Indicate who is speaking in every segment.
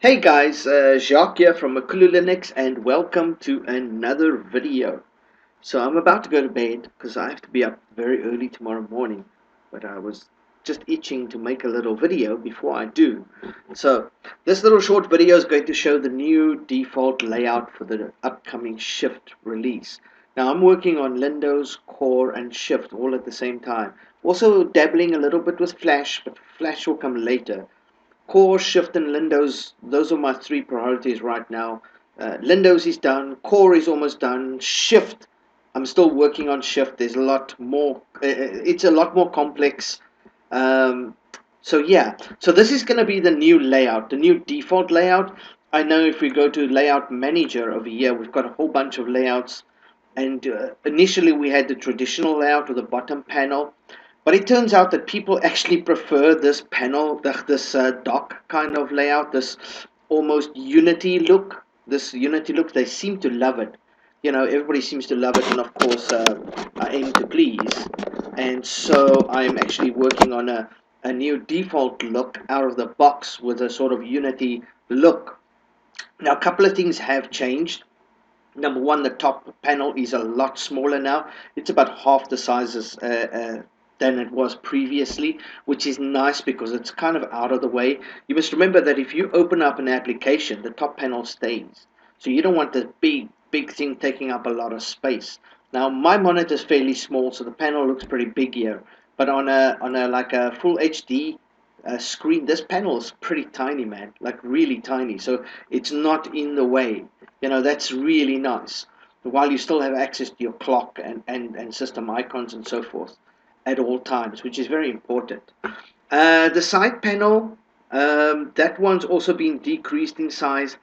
Speaker 1: Hey guys, Jacques here from MakuluLinux and welcome to another video. So I'm about to go to bed because I have to be up very early tomorrow morning, but I was just itching to make a little video before I do. So this little short video is going to show the new default layout for the upcoming Shift release. Now I'm working on Windows, Core and Shift all at the same time. Also dabbling a little bit with Flash, but Flash will come later. Core, Shift, and Windows, those are my three priorities right now. Windows is done, Core is almost done, Shift, I'm still working on Shift. There's a lot more, it's a lot more complex. So yeah, so this is going to be the new layout, the new default layout. I know if we go to Layout Manager over here, we've got a whole bunch of layouts. And initially we had the traditional layout with the bottom panel. But it turns out that people actually prefer this panel, this dock kind of layout, this almost Unity look. This Unity look, they seem to love it. You know, everybody seems to love it, and of course, I aim to please. And so I'm actually working on a new default look out of the box with a sort of Unity look. Now, a couple of things have changed. Number one, the top panel is a lot smaller now. It's about half the sizes than it was previously, which is nice because it's kind of out of the way. You must remember that if you open up an application, the top panel stays. So you don't want the big thing taking up a lot of space. Now my monitor is fairly small, so the panel looks pretty big here. But on a like a full HD screen, this panel is pretty tiny, man, like really tiny. So it's not in the way. You know, that's really nice. While you still have access to your clock and system icons and so forth at all times, which is very important. The side panel, that one's also been decreased in size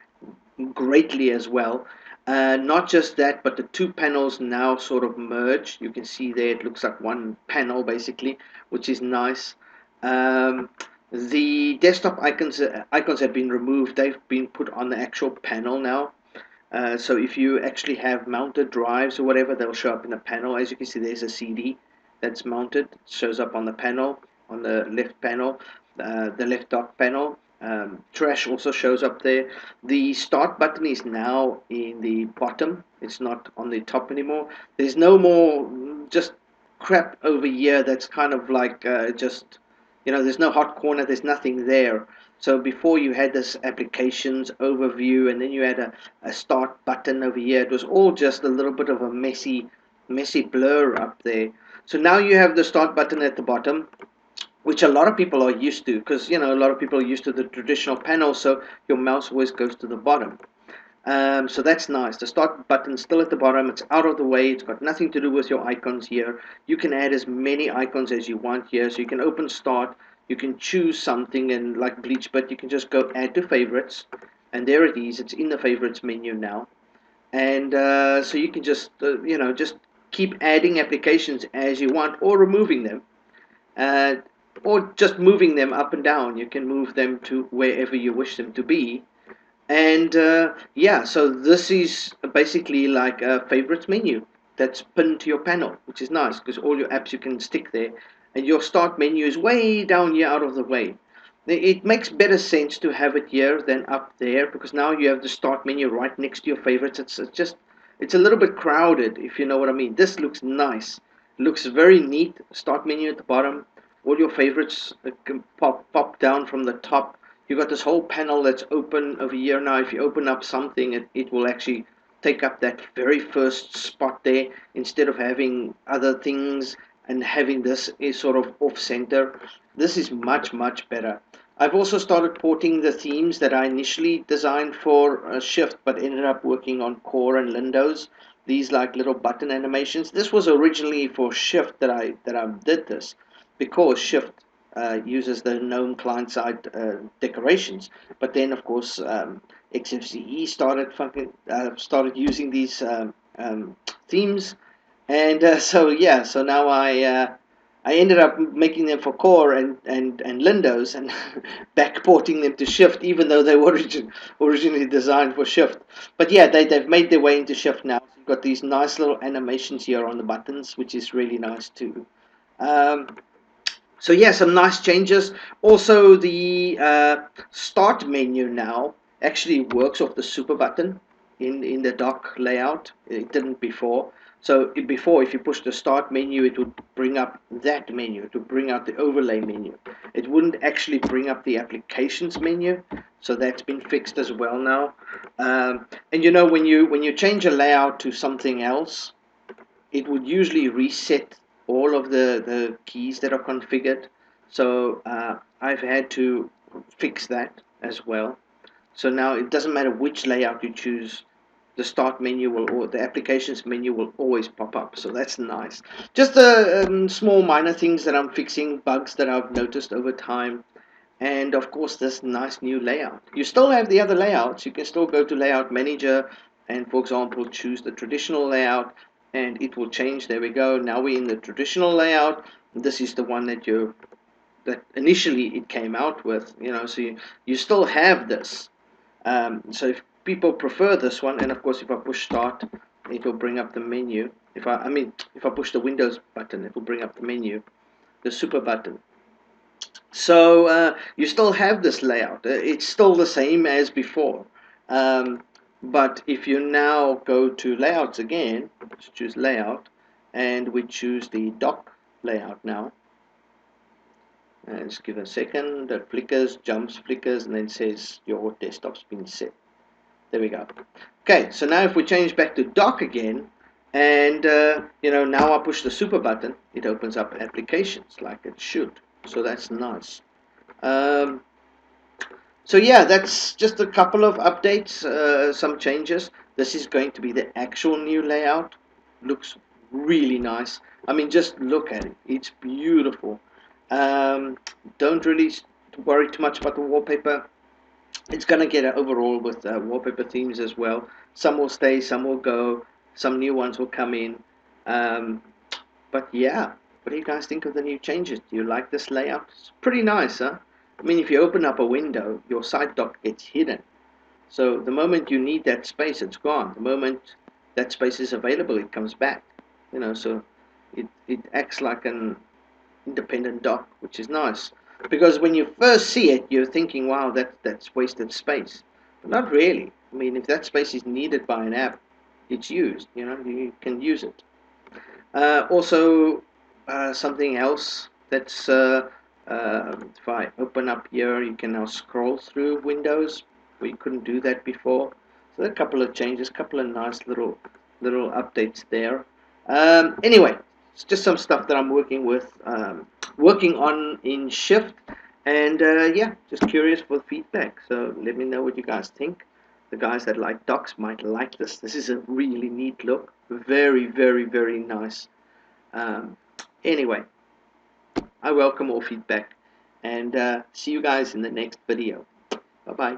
Speaker 1: greatly as well. Not just that, but the two panels now sort of merge. You can see there it looks like one panel basically, which is nice. The desktop icons have been removed. They've been put on the actual panel now. So if you actually have mounted drives or whatever, they'll show up in the panel. As you can see, there's a CD that's mounted. It shows up on the panel, on the left panel, the left dock panel. Trash also shows up there. The start button is now in the bottom. It's not on the top anymore. There's no more just crap over here that's kind of like just, you know, there's no hot corner. There's nothing there. So before you had this applications overview, and then you had a start button over here. It was all just a little bit of a messy blur up there. So now you have the start button at the bottom, which a lot of people are used to, because you know a lot of people are used to the traditional panel, so your mouse always goes to the bottom. So that's nice. The start button's still at the bottom. It's out of the way. It's got nothing to do with your icons here. You can add as many icons as you want here. So you can open start. You can choose something, and like Bleach, but you can just go add to favorites. And there it is. It's in the favorites menu now. And so you can just, you know, just keep adding applications as you want, or removing them. Uh, or just moving them up and down. You can move them to wherever you wish them to be. And yeah, so this is basically like a favorites menu that's pinned to your panel, which is nice because all your apps you can stick there, and your start menu is way down here out of the way. It makes better sense to have it here than up there, because now you have the start menu right next to your favorites. It's a little bit crowded, if you know what I mean. This looks nice. It looks very neat. Start menu at the bottom. All your favorites can pop down from the top. You've got this whole panel that's open over here now. If you open up something, it will actually take up that very first spot there, instead of having other things and having this is sort of off center. This is much better. I've also started porting the themes that I initially designed for Shift, but ended up working on Core and Windows. These like little button animations. This was originally for Shift that I did this, because Shift uses the GNOME client-side decorations. But then, of course, XFCE started using these themes, and so yeah, so now I ended up making them for Core and Windows, and backporting them to Shift, even though they were originally designed for Shift. But yeah, they've made their way into Shift now. So you've got these nice little animations here on the buttons, which is really nice too. Um, so yeah, some nice changes. Also, the start menu now actually works off the super button in the dock layout. It didn't before. So before, if you push the start menu, it would bring up that menu, to bring out the overlay menu. It wouldn't actually bring up the applications menu. So that's been fixed as well now. And you know, when you change a layout to something else, it would usually reset all of the keys that are configured. So I've had to fix that as well. So now it doesn't matter which layout you choose, the start menu will, or the applications menu will always pop up. So that's nice. Just the small minor things that I'm fixing, bugs that I've noticed over time. And of course, this nice new layout. You still have the other layouts. You can still go to Layout Manager and, for example, choose the traditional layout, and it will change. There we go. Now we're in the traditional layout. This is the one that initially it came out with. So you still have this. So if people prefer this one, and of course, if I push Start, it will bring up the menu. If I push the Windows button, it will bring up the menu, the super button. So you still have this layout. It's still the same as before. But if you now go to layouts again, let's choose layout, and we choose the dock layout now. And just give it a second. It flickers, jumps, flickers, and then says your desktop's been set. There we go. Okay, so now if we change back to dock again, and now I push the super button, it opens up applications like it should. So that's nice. Um, so yeah, that's just a couple of updates, some changes. This is going to be the actual new layout. Looks really nice. I mean, just look at it. It's beautiful. Don't really worry too much about the wallpaper. It's going to get an overall with wallpaper themes as well. Some will stay, some will go, some new ones will come in. Um, but yeah, what do you guys think of the new changes? Do you like this layout? It's pretty nice, huh? I mean, if you open up a window, your side dock gets hidden. So the moment you need that space, it's gone. The moment that space is available, it comes back. So it acts like an independent dock, which is nice. Because when you first see it, you're thinking, wow, that's wasted space. But not really. I mean, if that space is needed by an app, it's used. You can use it. Also, something else that's if I open up here, you can now scroll through windows where you couldn't do that before. So there are a couple of changes, a couple of nice little updates there. Anyway, it's just some stuff that I'm working on in Shift, and yeah, just curious for feedback. So let me know what you guys think. The guys that like docs might like this. This is a really neat look. Very, very, very nice. Um, anyway, I welcome all feedback, and see you guys in the next video. Bye bye.